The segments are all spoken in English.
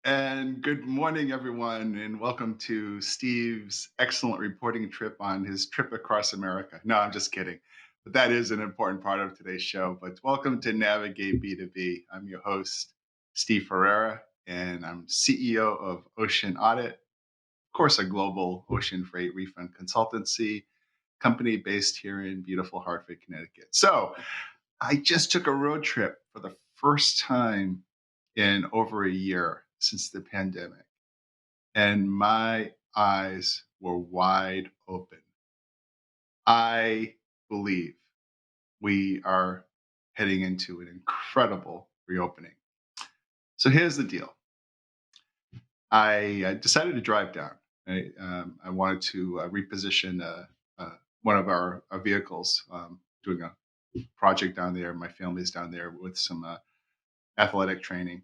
And good morning, everyone, and welcome to Steve's excellent reporting trip on his trip across America. No, I'm just kidding. But that is an important part of today's show. But welcome to Navigate B2B. I'm your host, Steve Ferreira, and I'm CEO of Ocean Audit, of course, a global ocean freight refund consultancy company based here in beautiful Hartford, Connecticut. So I just took a road trip for the first time in over a year since the pandemic, and my eyes were wide open. I believe we are heading into an incredible reopening. So here's the deal. I decided to drive down. I wanted to reposition one of our vehicles, doing a project down there. My family's down there with some athletic training.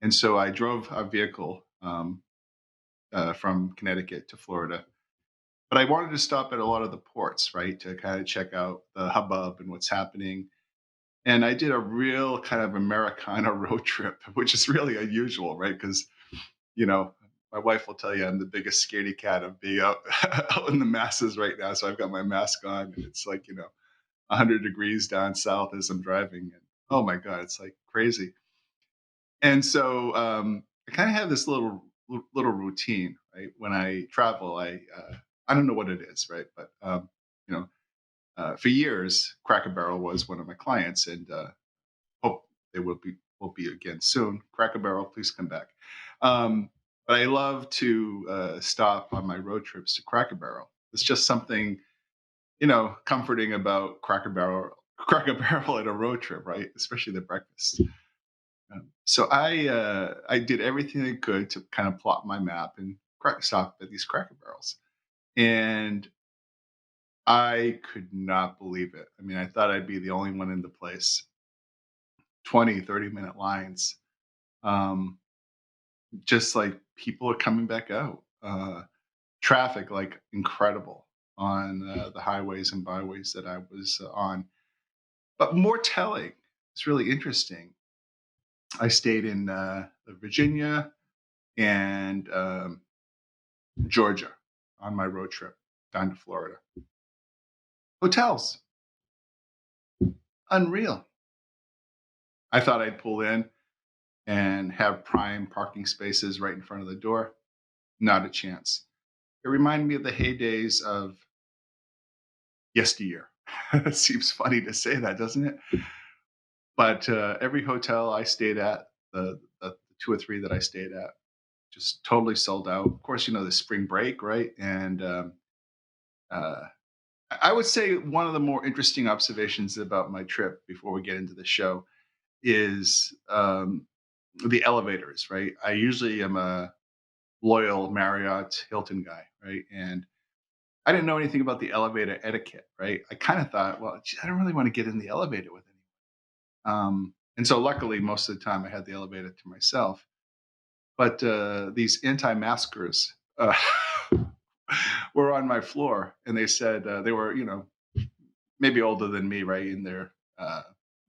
And so I drove a vehicle from Connecticut to Florida. But I wanted to stop at a lot of the ports, right, to kind of check out the hubbub and what's happening. And I did a real kind of Americana road trip, which is really unusual, right? Because, you know, my wife will tell you I'm the biggest scaredy cat of being out, out in the masses right now. So I've got my mask on and it's like, 100 degrees down south as I'm driving. And oh my God, it's like crazy. And so I kind of have this little routine, right? When I travel, I don't know what it is, right? But you know, for years, Cracker Barrel was one of my clients, and hope they will be again soon. Cracker Barrel, please come back. But I love to stop on my road trips to Cracker Barrel. It's just something comforting about Cracker Barrel. Cracker Barrel at a road trip, right? Especially the breakfast. So I did everything I could to kind of plot my map and stop at these Cracker Barrels, and I could not believe it. I mean, I thought I'd be the only one in the place. 20, 30-minute lines. Um, just like people are coming back out. Traffic, like incredible on the highways and byways that I was on. But more telling, it's really interesting. I stayed in Virginia and Georgia on my road trip down to Florida. Hotels, unreal. I thought I'd pull in and have prime parking spaces right in front of the door. Not a chance. It reminded me of the heydays of yesteryear. It seems funny to say that, doesn't it? But every hotel I stayed at, the two or three that I stayed at, just totally sold out. Of course, the spring break, right? And uh, I would say one of the more interesting observations about my trip before we get into the show is the elevators, right? I usually am a loyal Marriott Hilton guy, right? And I didn't know anything about the elevator etiquette, right? I kind of thought, well, gee, I don't really want to get in the elevator with anyone. And so luckily, most of the time I had the elevator to myself. But these anti-maskers were on my floor, and they said they were, maybe older than me, right, in their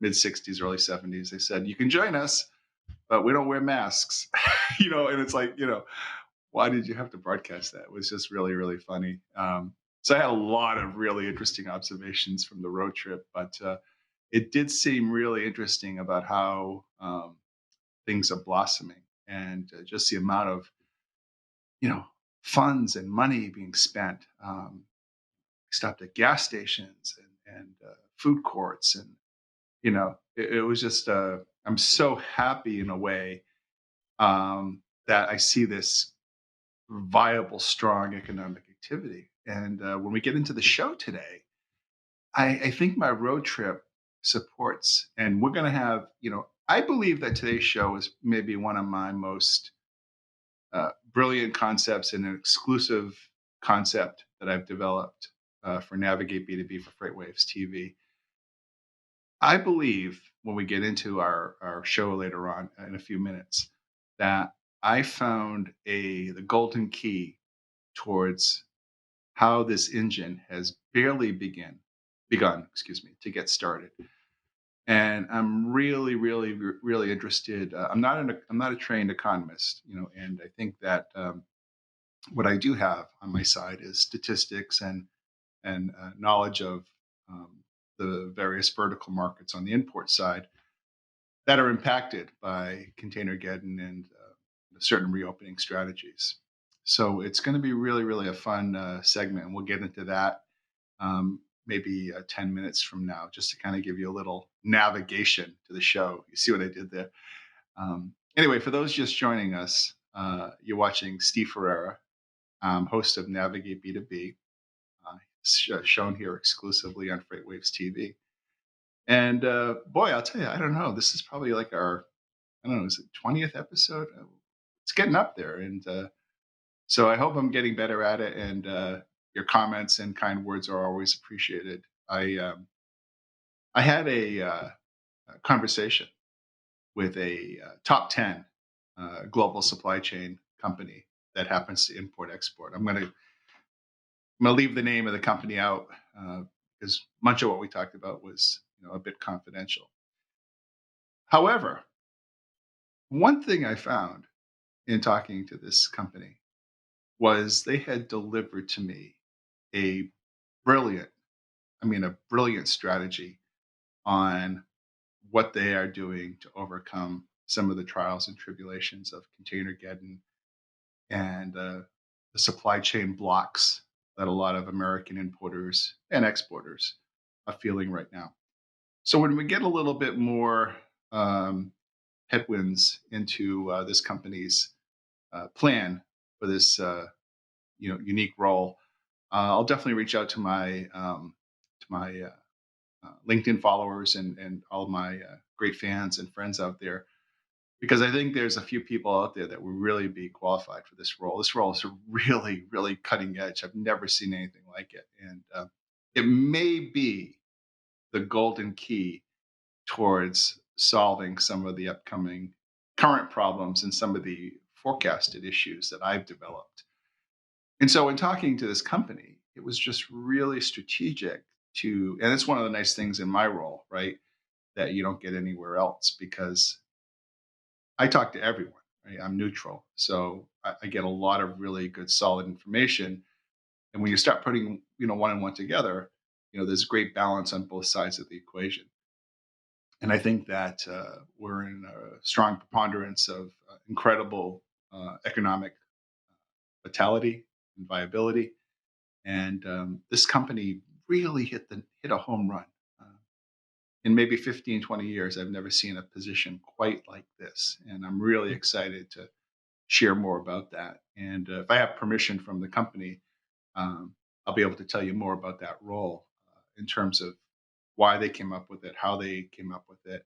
mid 60s, early 70s. They said, "You can join us, but we don't wear masks." And it's like, why did you have to broadcast that? It was just really, really funny. So I had a lot of really interesting observations from the road trip, but it did seem really interesting about how things are blossoming and just the amount of, you know, funds and money being spent. Stopped at gas stations and food courts, and it was just. I'm so happy in a way that I see this viable, strong economic activity. And when we get into the show today, I think my road trip supports, and we're going to have, I believe that today's show is maybe one of my most brilliant concepts and an exclusive concept that I've developed for Navigate B2B for FreightWaves TV. I believe when we get into our show later on in a few minutes that I found the golden key towards how this engine has barely begun, to get started. and I'm really, really, really interested. I'm not a trained economist, and I think that what I do have on my side is statistics and knowledge of the various vertical markets on the import side that are impacted by Containergeddon and certain reopening strategies. So it's going to be really, really a fun segment, and we'll get into that maybe 10 minutes from now, just to kind of give you a little navigation to the show. You see what I did there? Anyway, for those just joining us, you're watching Steve Ferreira, host of Navigate B2B, shown here exclusively on FreightWaves TV. And boy, I'll tell you, I don't know. This is probably like our, I don't know, is it 20th episode? It's getting up there. And so I hope I'm getting better at it. And your comments and kind words are always appreciated. I had a conversation with a top 10 global supply chain company that happens to import export. I'm going to leave the name of the company out because much of what we talked about was a bit confidential. However, one thing I found in talking to this company was they had delivered to me a brilliant, a brilliant strategy on what they are doing to overcome some of the trials and tribulations of Containergeddon and the supply chain blocks that a lot of American importers and exporters are feeling right now. So when we get a little bit more headwinds into this company's plan for this unique role, I'll definitely reach out to my LinkedIn followers and all of my great fans and friends out there, because I think there's a few people out there that will really be qualified for this role. This role is really, really cutting edge. I've never seen anything like it, and it may be the golden key towards solving some of the upcoming current problems and some of the forecasted issues that I've developed. And so, in talking to this company, it was just really strategic and it's one of the nice things in my role, right? That you don't get anywhere else because I talk to everyone, right? I'm neutral. So I get a lot of really good, solid information. And when you start putting, one and one together, there's great balance on both sides of the equation. And I think that we're in a strong preponderance of incredible economic vitality and viability. And this company really hit a home run. Uh, in maybe 15, 20 years, I've never seen a position quite like this. And I'm really excited to share more about that. And if I have permission from the company, um, I'll be able to tell you more about that role in terms of why they came up with it, how they came up with it.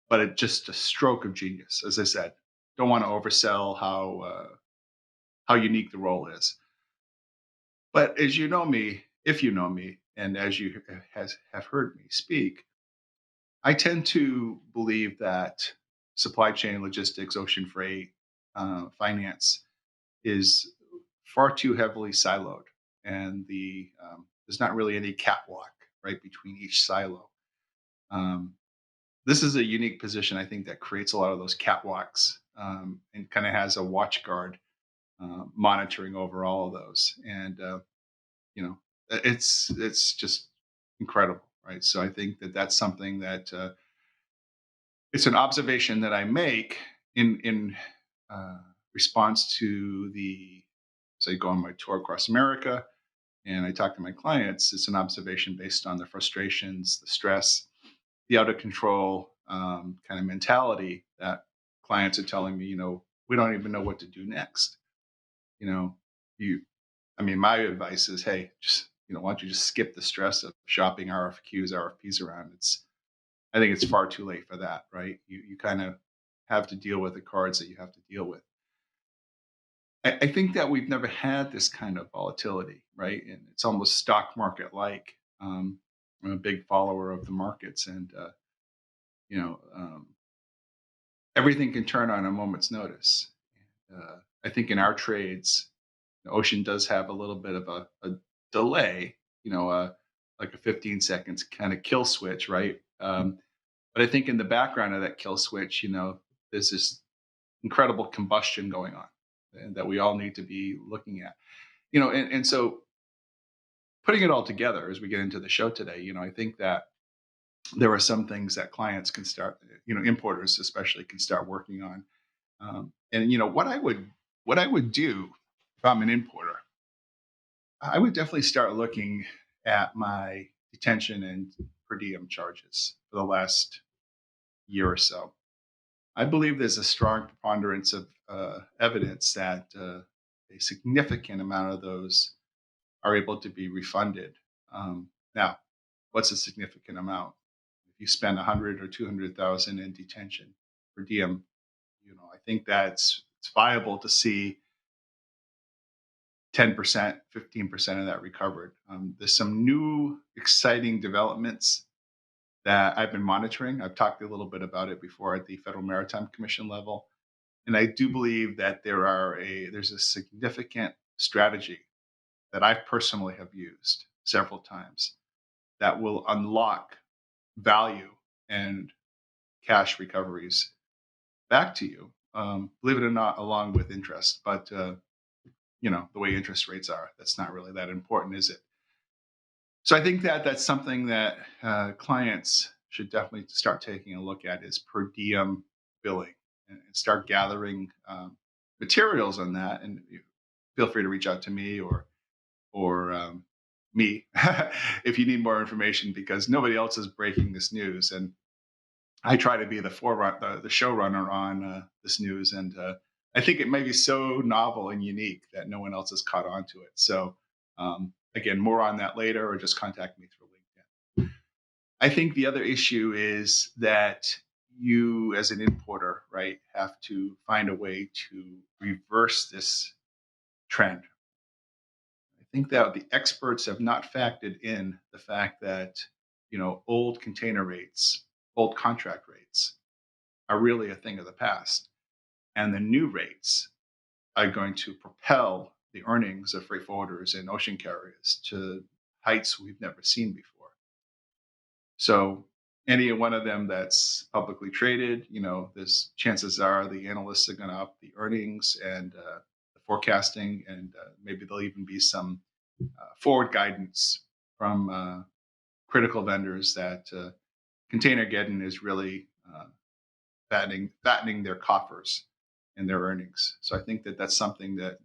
But it's just a stroke of genius. As I said, don't want to oversell how unique the role is. But as you know me, if you know me, and as you have heard me speak, I tend to believe that supply chain logistics, ocean freight, finance is far too heavily siloed, and there's not really any catwalk right between each silo. Um, this is a unique position, I think, that creates a lot of those catwalks and kind of has a watch guard monitoring over all of those. And it's just incredible, right? So I think that that's something that it's an observation that I make in uh, response to the as I go on my tour across America and I talk to my clients. It's an observation based on the frustrations, the stress, the out of control kind of mentality that clients are telling me, we don't even know what to do next. You know, you, my advice is, hey, just, why don't you just skip the stress of shopping RFPs around? I think it's far too late for that, right? You kind of have to deal with the cards that you have to deal with. I think that we've never had this kind of volatility, right? And it's almost stock market like. I'm a big follower of the markets, and you know, um, everything can turn on a moment's notice. I think in our trades, the ocean does have a little bit of a delay, like a 15 seconds kind of kill switch, right? But I think in the background of that kill switch, there's this incredible combustion going on, and that we all need to be looking at. And so putting it all together as we get into the show today, I think that there are some things that clients can start, importers especially can start working on. And what I would do if I'm an importer, I would definitely start looking at my detention and per diem charges for the last year or so. I believe there's a strong preponderance of evidence that a significant amount of those are able to be refunded. Now, what's a significant amount? If you spend 100 or 200,000 in detention per diem, I think that's it's viable to see 10%, 15% of that recovered. There's some new exciting developments that I've been monitoring. I've talked a little bit about it before at the Federal Maritime Commission level. And I do believe that there's a significant strategy that I personally have used several times that will unlock value and cash recoveries back to you. Believe it or not, along with interest. But the way interest rates are, that's not really that important, is it? So I think that that's something that clients should definitely start taking a look at is per diem billing, and start gathering materials on that. And feel free to reach out to me or me if you need more information, because nobody else is breaking this news, and I try to be the forerunner, the showrunner on this news, and I think it may be so novel and unique that no one else has caught on to it. So, again, more on that later, or just contact me through LinkedIn. I think the other issue is that you, as an importer, right, have to find a way to reverse this trend. I think that the experts have not factored in the fact that old container rates, old contract rates, are really a thing of the past. And the new rates are going to propel the earnings of freight forwarders and ocean carriers to heights we've never seen before. So any one of them that's publicly traded, there's chances are the analysts are going to up the earnings and the forecasting, and maybe there'll even be some forward guidance from critical vendors that Containergeddon is really fattening their coffers and their earnings. So I think that that's something that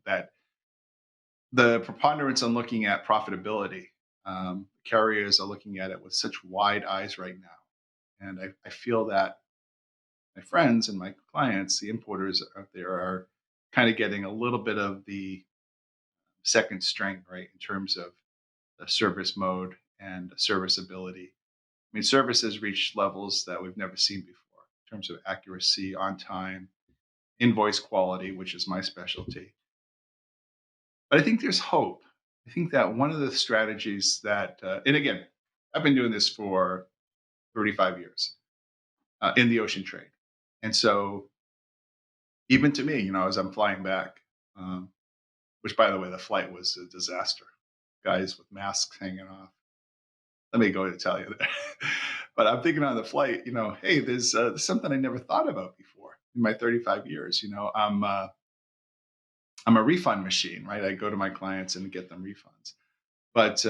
the preponderance on looking at profitability, carriers are looking at it with such wide eyes right now, and I feel that my friends and my clients, the importers out there, are kind of getting a little bit of the second string, right, in terms of the service mode and serviceability. I mean, service has reached levels that we've never seen before in terms of accuracy, on time, invoice quality, which is my specialty. But I think there's hope. I think that one of the strategies that, and again, I've been doing this for 35 years in the ocean trade. And so even to me, as I'm flying back, which by the way, the flight was a disaster, guys with masks hanging off. Let me go to tell you that. But I'm thinking on the flight, hey, there's something I never thought about before in my 35 years. I'm a refund machine, right? I go to my clients and get them refunds. But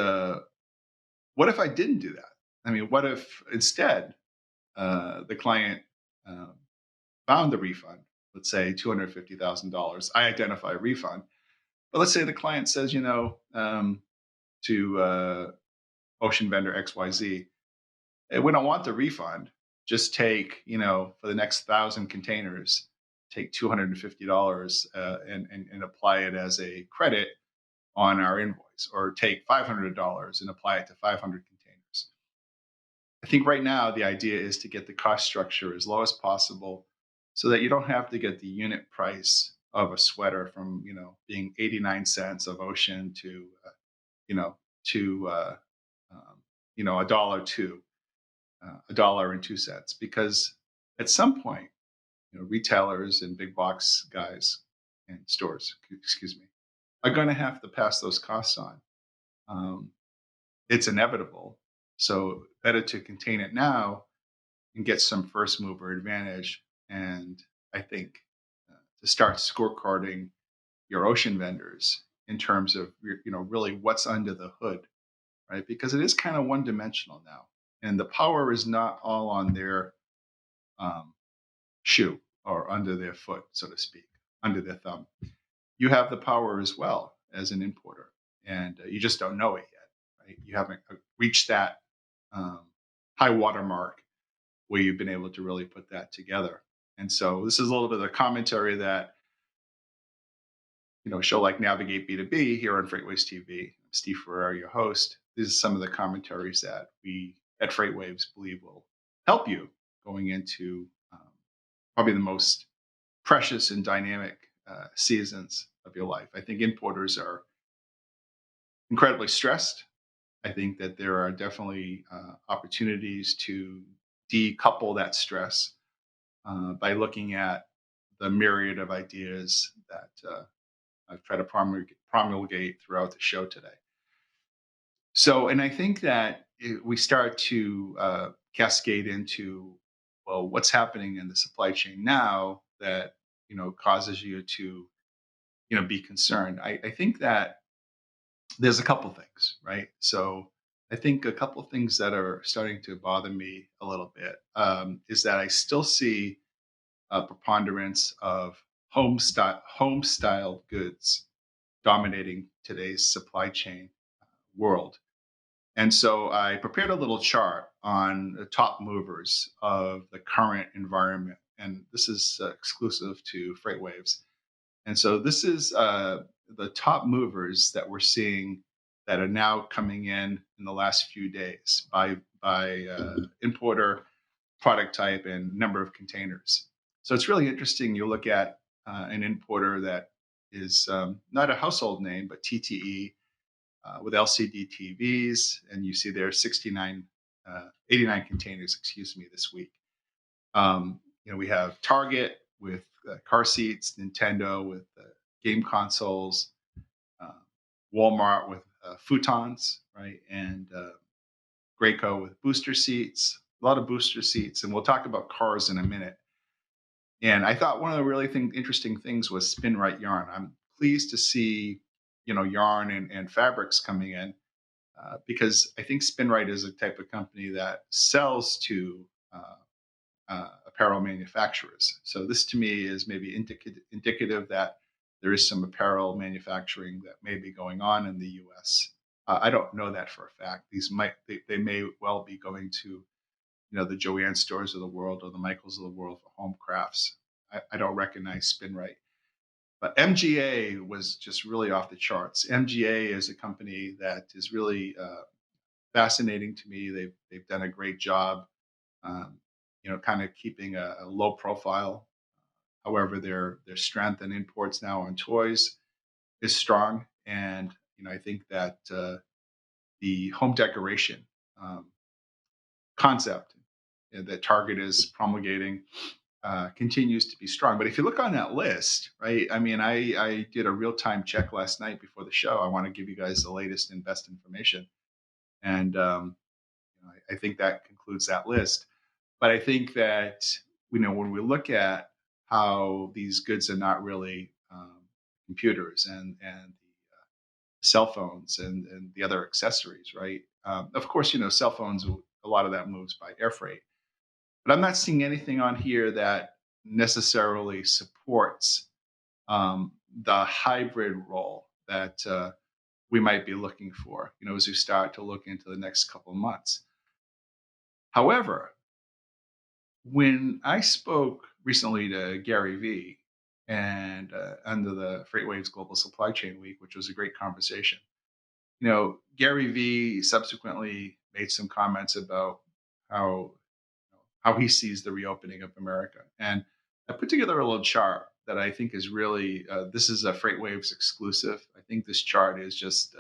what if I didn't do that? I mean, what if instead the client uh, found the refund? Let's say $250,000. I identify a refund, but let's say the client says, to ocean vendor XYZ, hey, we don't want the refund. Just take, for the next 1,000 containers, take $250 and apply it as a credit on our invoice, or take $500 and apply it to 500 containers. I think right now the idea is to get the cost structure as low as possible so that you don't have to get the unit price of a sweater from, being 89 cents of ocean to, you know, to, a dollar to $1.02, because at some point, retailers and big box guys and stores, excuse me, are going to have to pass those costs on. Um, it's inevitable. So better to contain it now and get some first mover advantage. And I think to start scorecarding your ocean vendors in terms of really what's under the hood, right? Because it is kind of one dimensional now, and the power is not all on their um, shoe or under their foot, so to speak, under their thumb. You have the power as well as an importer, and you just don't know it yet, right? You haven't reached that um, high water mark where you've been able to really put that together. And so this is a little bit of the commentary that a show like Navigate B2B here on FreightWaves TV. I'm Steve Ferrer, your host. These are some of the commentaries that we at FreightWaves believe will help you going into probably the most precious and dynamic seasons of your life. I think importers are incredibly stressed. I think that there are definitely opportunities to decouple that stress by looking at the myriad of ideas that I've tried to promulgate throughout the show today. So, and I think that we start to cascade into, well, what's happening in the supply chain now that causes you to be concerned. I think that there's a couple things, right? So, I think a couple things that are starting to bother me a little bit is that I still see a preponderance of home style goods dominating today's supply chain world. And so I prepared a little chart on the top movers of the current environment. And this is exclusive to FreightWaves. And so this is the top movers that we're seeing that are now coming in the last few days by importer, product type, and number of containers. So it's really interesting. You look at an importer that is not a household name, but TTE with LCD TVs, and you see there 89 containers, excuse me, this week. We have Target with car seats, Nintendo with game consoles, uh, Walmart with futons, right, and Graco with booster seats, a lot of booster seats, and we'll talk about cars in a minute. And I thought one of the really interesting things was spin right yarn. I'm pleased to see, yarn and fabrics coming in because I think Spinrite is a type of company that sells to apparel manufacturers. So this to me is maybe indicative that there is some apparel manufacturing that may be going on in the U.S. I don't know that for a fact. They may well be going to the Joanne stores of the world or the Michaels of the world for home crafts. I don't recognize Spinrite. But MGA was just really off the charts. MGA is a company that is really fascinating to me. They've done a great job, um, kind of keeping a low profile. However, their strength in imports now on toys is strong, and I think that the home decoration um, concept that Target is promulgating continues to be strong. But if you look on that list, right? I mean, I did a real time check last night before the show. I want to give you guys the latest and best information, and I think that concludes that list. But I think that when we look at how these goods are not really computers and cell phones and the other accessories, right? Of course, cell phones. A lot of that moves by air freight, but I'm not seeing anything on here that necessarily supports the hybrid role that we might be looking for. As we start to look into the next couple of months. However, when I spoke recently to Gary Vee and under the FreightWaves Global Supply Chain Week, which was a great conversation, Gary Vee subsequently made some comments about how how he sees the reopening of America, and I put together a little chart that I think is really this is a FreightWaves exclusive. I think this chart is just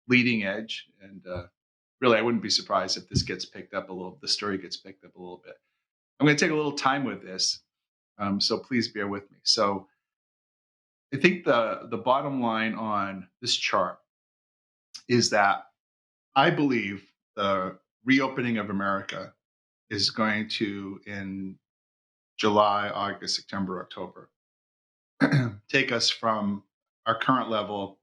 leading edge, and really, I wouldn't be surprised if this gets picked up a little. The story gets picked up a little bit. I'm going to take a little time with this, so please bear with me. So I think the bottom line on this chart is that I believe the reopening of America is going to, in July, August, September, October, take us from our current level,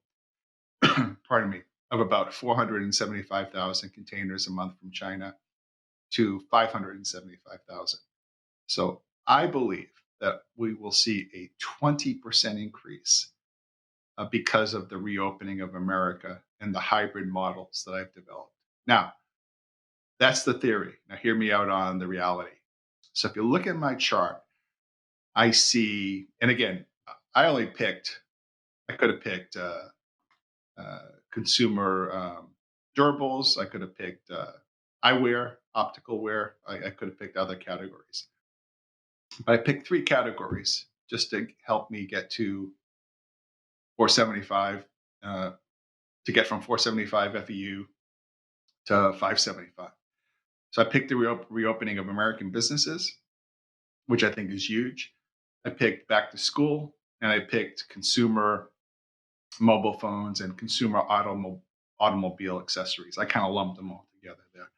pardon me, of about 475,000 containers a month from China to 575,000. So I believe that we will see a 20% increase because of the reopening of America and the hybrid models that I've developed. Now, that's the theory. Now, hear me out on the reality. So if you look at my chart, I see, and again, I only picked, I could have picked consumer durables. I could have picked eyewear, optical wear. I could have picked other categories. But I picked three categories just to help me get to 475, to get from 475 FEU to 575. So I picked the reopening of American businesses, which I think is huge. I picked back to school, and I picked consumer mobile phones and consumer automobile accessories. I kind of lumped them all together there.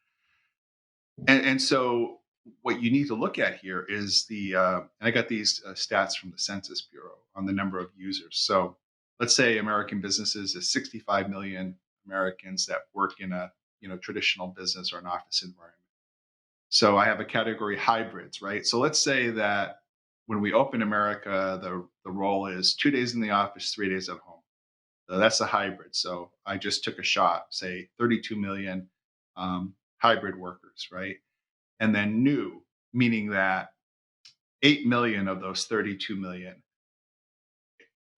And so what you need to look at here is and I got these stats from the Census Bureau on the number of users. So let's say American businesses is 65 million Americans that work in a traditional business or an office environment. So I have a category hybrids, right? So let's say that when we open America, the role is 2 days in the office, 3 days at home. So that's a hybrid. So I just took a shot, say 32 million hybrid workers, right? And then new, meaning that 8 million of those 32 million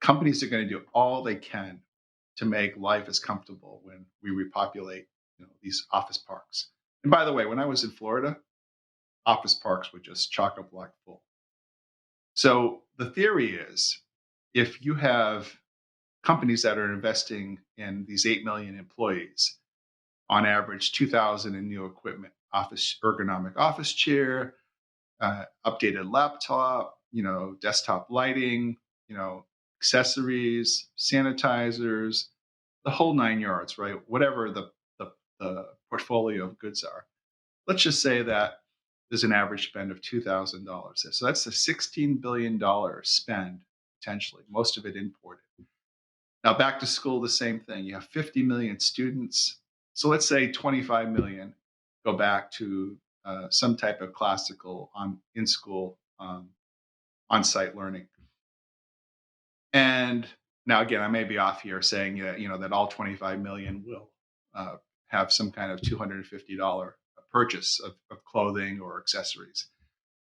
companies are going to do all they can to make life as comfortable when we repopulate these office parks. And by the way, when I was in Florida, office parks were just chock-a-block full. So the theory is, if you have companies that are investing in these 8 million employees, on average 2,000 in new equipment, office ergonomic office chair, updated laptop, desktop lighting, accessories, sanitizers, the whole 9 yards, right? Whatever the portfolio of goods are. Let's just say that there's an average spend of $2,000. So that's a $16 billion spend, potentially, most of it imported. Now, back to school, the same thing. You have 50 million students. So let's say 25 million go back to some type of classical in-school on-site learning. And now, again, I may be off here saying that all 25 million will have some kind of $250 purchase of clothing or accessories.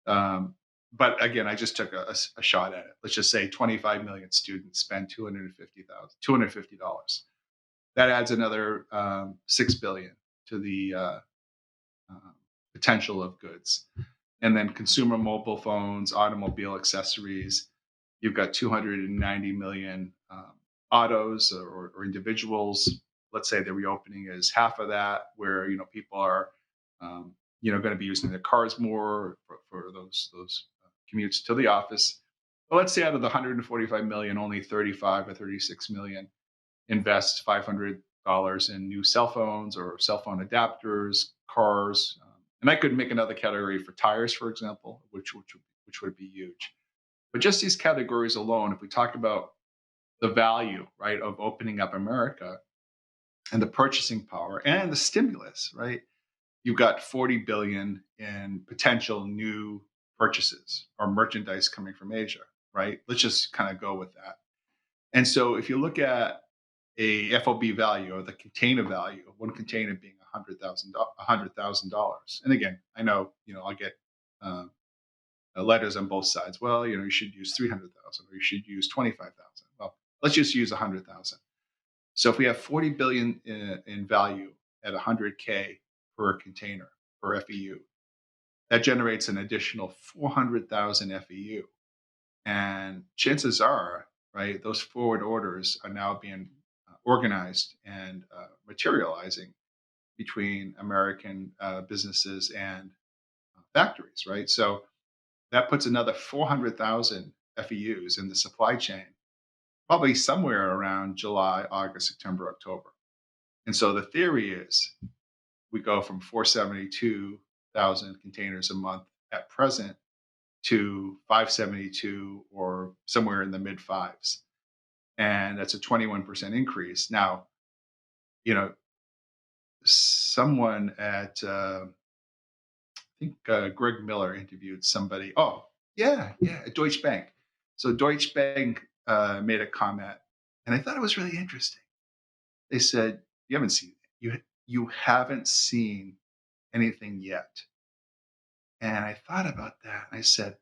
But again, I just took a shot at it. Let's just say 25 million students spend $250. That adds another 6 billion to the potential of goods. And then consumer mobile phones, automobile accessories. You've got 290 million autos or individuals. Let's say the reopening is half of that, where people are going to be using their cars more for those commutes to the office. But let's say out of the 145 million, only 35 or 36 million invest $500 in new cell phones or cell phone adapters, cars. And I could make another category for tires, for example, which would be huge. But just these categories alone, if we talk about the value, right, of opening up America and the purchasing power and the stimulus, right, you've got 40 billion in potential new purchases or merchandise coming from Asia, right? Let's just kind of go with that. And so if you look at a FOB value or the container value of one container being $100,000, and again, I know I'll get letters on both sides. Well, you should use 300,000 or you should use 25,000. Well, let's just use 100,000. So if we have 40 billion in value at 100K per container per FEU, that generates an additional 400,000 FEU. And chances are, right, those forward orders are now being organized and materializing between American businesses and factories, right? So that puts another 400,000 FEUs in the supply chain, probably somewhere around July, August, September, October. And so the theory is we go from 472 thousand containers a month at present to 572 or somewhere in the mid fives. And that's a 21% increase. Now, you know, someone at, I think Greg Miller interviewed somebody. Oh, yeah, at Deutsche Bank. So Deutsche Bank made a comment, and I thought it was really interesting. They said, "You haven't seen it. You haven't seen anything yet." And I thought about that. And I said,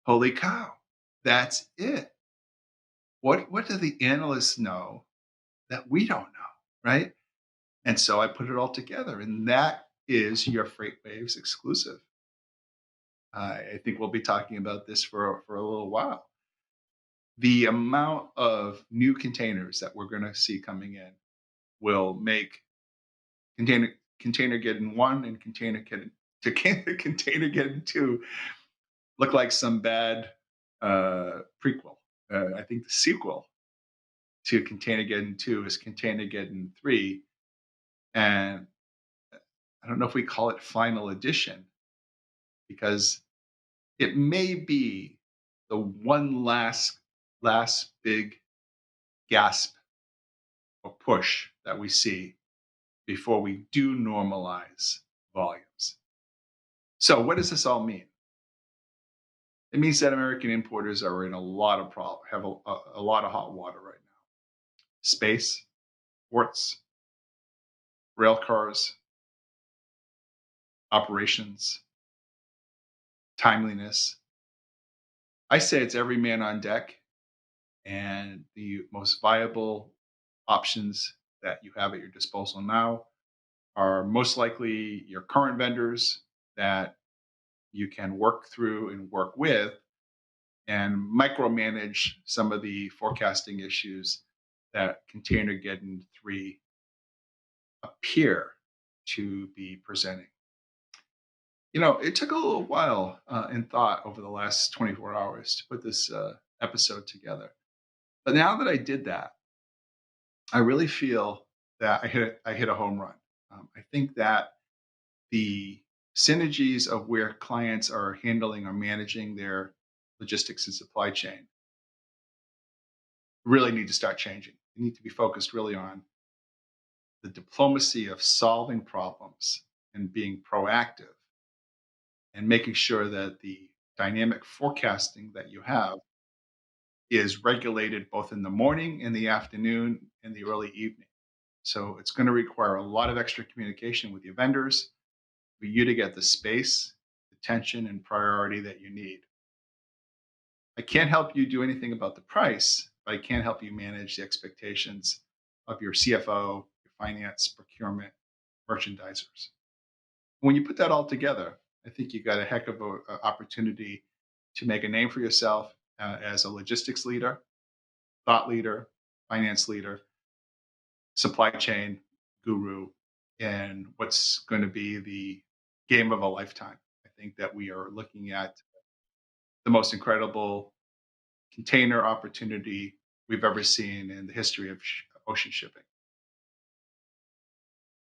"Holy cow, that's it. What do the analysts know that we don't know, right?" And so I put it all together, and that is your FreightWaves exclusive. I think we'll be talking about this for a little while. The amount of new containers that we're going to see coming in will make container Containergeddon 1 and Containergeddon 2 look like some bad prequel. I think the sequel to Containergeddon 2 is Containergeddon 3, and I don't know if we call it final edition because it may be the one last big gasp or push that we see before we do normalize volumes. So what does this all mean? It means that American importers are in a lot of problem, have a lot of hot water right now. Space, ports, rail cars, operations, timeliness. I say it's every man on deck, and the most viable options that you have at your disposal now are most likely your current vendors that you can work through and work with and micromanage some of the forecasting issues that Containergeddon 3 appear to be presenting. It took a little while in thought over the last 24 hours to put this episode together. But now that I did that, I really feel that I hit a home run. I think that the synergies of where clients are handling or managing their logistics and supply chain really need to start changing. They need to be focused really on the diplomacy of solving problems and being proactive and making sure that the dynamic forecasting that you have is regulated both in the morning, in the afternoon, and the early evening. So it's going to require a lot of extra communication with your vendors for you to get the space, attention, and priority that you need. I can't help you do anything about the price, but I can help you manage the expectations of your CFO, your finance, procurement, merchandisers. When you put that all together, I think you've got a heck of an opportunity to make a name for yourself as a logistics leader, thought leader, finance leader, supply chain guru, and what's going to be the game of a lifetime. I think that we are looking at the most incredible container opportunity we've ever seen in the history of ocean shipping.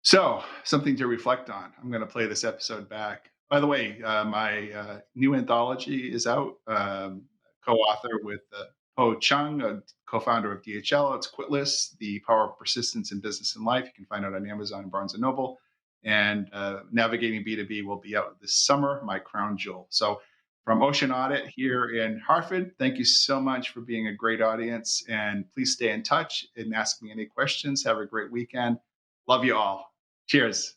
So, something to reflect on. I'm going to play this episode back. By the way, my new anthology is out, co-author with Ho Chung, a co-founder of DHL. It's Quitless, The Power of Persistence in Business and Life. You can find it on Amazon and Barnes & Noble. And Navigating B2B will be out this summer, my crown jewel. So from Ocean Audit here in Hartford, thank you so much for being a great audience. And please stay in touch and ask me any questions. Have a great weekend. Love you all. Cheers.